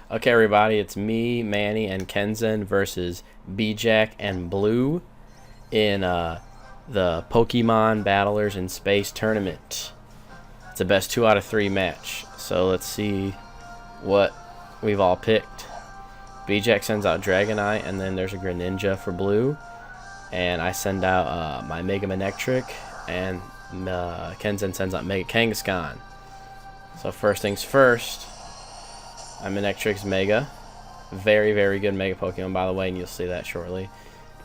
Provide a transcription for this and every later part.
Okay, everybody, it's me, Manny, and Kenzen versus B-Jack and Blue in the Pokemon Battlers in Space tournament. It's a best 2 out of 3 match. So let's see what we've all picked. B-Jack sends out Dragonite, and then there's a Greninja for Blue. And I send out my Mega Manectric, and Kenzen sends out Mega Kangaskhan. So first things first, my Manectric's Mega. Very, very good Mega Pokemon, by the way, and you'll see that shortly.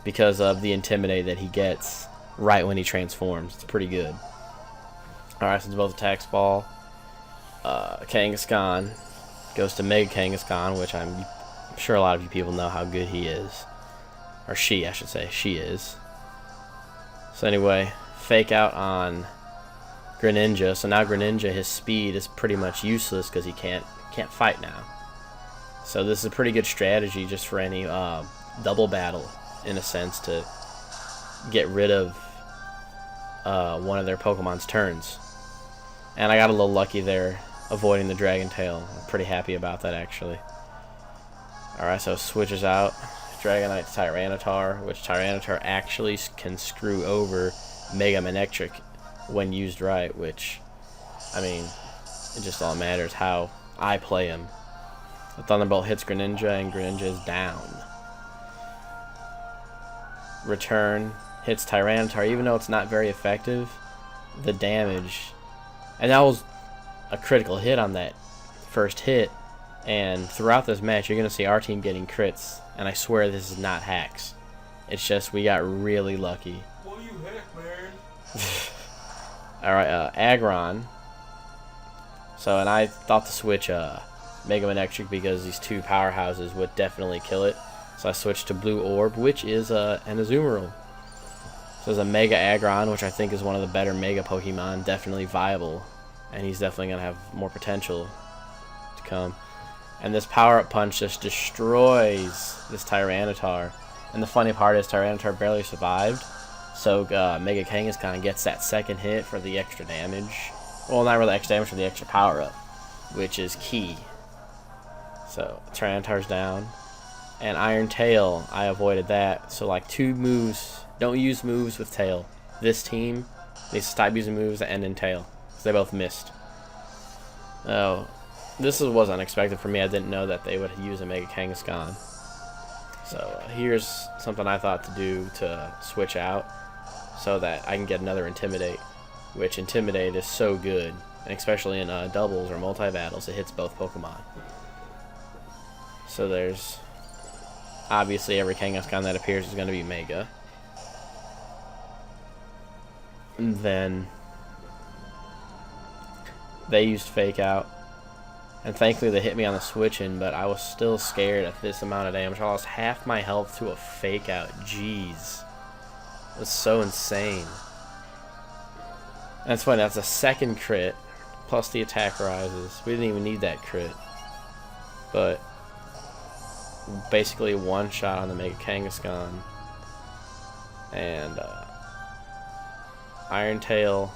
Because of the Intimidate that he gets right when he transforms. It's pretty good. Alright, since both attacks ball, Kangaskhan goes to Mega Kangaskhan, which I'm sure a lot of you people know how good he is. Or she, I should say. She is. So anyway, fake out on Greninja. So now Greninja, his speed is pretty much useless because he can't fight now. So this is a pretty good strategy just for any double battle, in a sense, to get rid of one of their Pokemon's turns. And I got a little lucky there, avoiding the Dragon Tail. I'm pretty happy about that, actually. Alright, so switches out Dragonite to Tyranitar, which Tyranitar actually can screw over Mega Manectric when used right, which, I mean, it just all matters how I play him. The Thunderbolt hits Greninja, and Greninja is down. Return hits Tyranitar, even though it's not very effective, the damage, and that was a critical hit on that first hit, and throughout this match you're going to see our team getting crits, and I swear this is not hacks. It's just we got really lucky. What you heck, man? Alright, Aggron. So, and I thought to switch Mega Manectric because these two powerhouses would definitely kill it. So I switched to Blue Orb, which is an Azumarill. So there's a Mega Aggron, which I think is one of the better Mega Pokemon, definitely viable. And he's definitely going to have more potential to come. And this Power-Up Punch just destroys this Tyranitar. And the funny part is Tyranitar barely survived. So Mega Kangaskhan gets that second hit for the extra damage. Well, not really extra damage, for the extra Power-Up, which is key. So Tyranitar's down. And Iron Tail, I avoided that. So like 2 moves, don't use moves with Tail. This team needs to stop using moves that end in Tail, because they both missed. Oh, this was unexpected for me. I didn't know that they would use a Mega Kangaskhan. So here's something I thought to do to switch out so that I can get another Intimidate, which Intimidate is so good, and especially in doubles or multi-battles, it hits both Pokemon. So there's obviously every Kangaskhan that appears is going to be Mega. And then they used Fake Out. And thankfully they hit me on the switch-in, but I was still scared at this amount of damage. I lost half my health to a Fake Out. Jeez. That's so insane. That's funny, that's a second crit, plus the attack rises. We didn't even need that crit. But basically one shot on the Mega Kangaskhan. And Iron Tail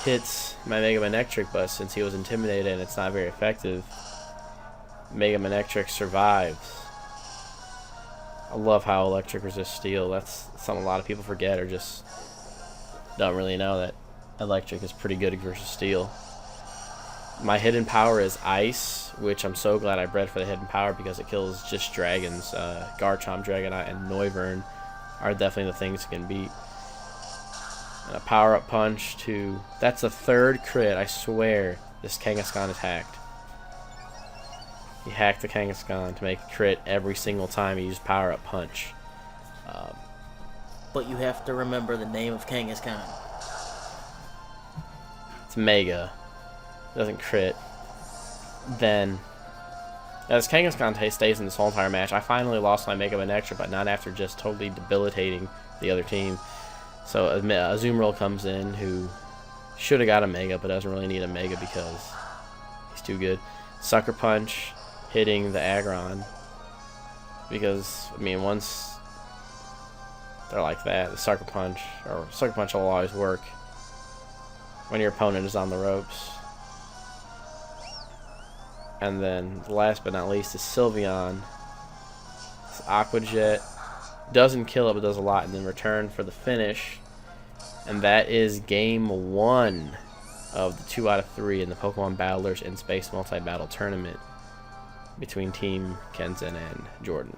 hits my Mega Manectric, but since he was intimidated and it's not very effective, Mega Manectric survives. I love how electric resists steel. That's something a lot of people forget or just don't really know, that electric is pretty good versus steel. My hidden power is ice, which I'm so glad I bred for the hidden power because it kills just dragons. Garchomp, Dragonite, and Noivern are definitely the things it can beat. And a Power-Up Punch to... That's the 3rd crit, I swear this Kangaskhan is hacked. He hacked the Kangaskhan to make a crit every single time he used Power-Up Punch. But you have to remember the name of Kangaskhan. It's Mega. Doesn't crit. Then, as Kangaskhan stays in this whole entire match, I finally lost my Mega Manectric, but not after just totally debilitating the other team. So Azumarill comes in, who should have got a Mega, but doesn't really need a Mega because he's too good. Sucker Punch, hitting the Aggron. Because, I mean, once they're like that, the Sucker Punch will always work when your opponent is on the ropes. And then last but not least is Sylveon. This Aqua Jet doesn't kill it, but does a lot. And then return for the finish. And that is game 1 of the 2 out of 3 in the Pokemon Battlers in Space Multi-Battle Tournament between Team Kenzen and Jordan.